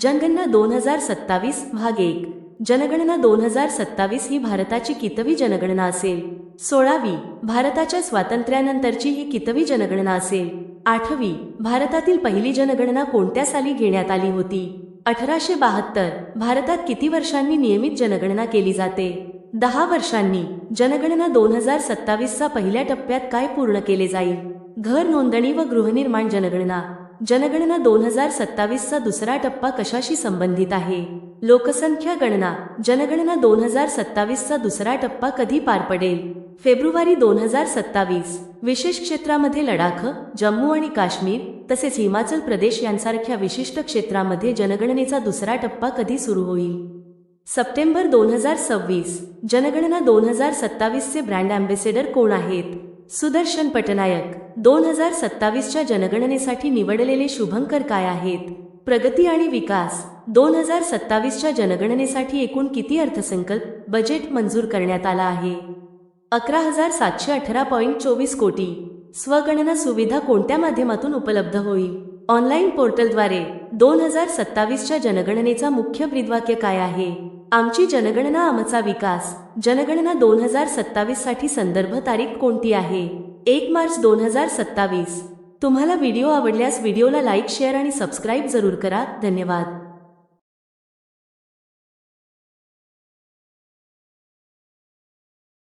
जनगणना 2027 भाग 1. जनगणना 2027 ही भारताची कितवी जनगणना असेल? 16वी. भारताच्या स्वातंत्र्यानंतरची ही कितवी जनगणना असेल? 8वी. भारतातील पहिली जनगणना कोणत्या साली घेण्यात आली होती? 1872. भारतात किती वर्षांनी नियमित जनगणना केली जाते? 10 वर्षांनी. जनगणना 2027 चा पहिल्या टप्प्यात काय पूर्ण केले जाईल? घर नोंदणी व गृहनिर्माण जनगणना. जनगणना 2027 चा दुसरा टप्पा कशाशी संबंधित आहे? लोकसंख्या गणना. जनगणना 2027 चा दुसरा टप्पा कधी पार पडेल? फेब्रुवारी 2027. विशेष क्षेत्रामध्ये लडाख, जम्मू आणि काश्मीर तसेच हिमाचल प्रदेश यांसारख्या विशिष्ट क्षेत्रामध्ये जनगणनेचा दुसरा टप्पा कधी सुरू होईल? सप्टेंबर 2026. जनगणना 2027 चे ब्रँड अँबॅसेडर कोण आहेत? सुदर्शन पटनायक. 2027 च्या जनगणनेसाठी निवडलेले शुभंकर काय आहेत? प्रगती आणि विकास. 2027 च्या जनगणनेसाठी एकूण किती अर्थसंकल्प बजेट मंजूर करण्यात आला आहे? 11,718.24 कोटी. स्वगणना सुविधा कोणत्या माध्यमातून उपलब्ध होईल? ऑनलाईन पोर्टलद्वारे. 2027 च्या जनगणनेचा मुख्य ब्रीदवाक्य काय आहे? आमची जनगणना आमचा विकास. जनगणना 2027 साठी संदर्भ तारीख कोणती आहे? 1 मार्च 2027. तुम्हाला व्हिडिओ आवडल्यास व्हिडिओला लाईक, शेअर आणि सबस्क्राईब जरूर करा. धन्यवाद.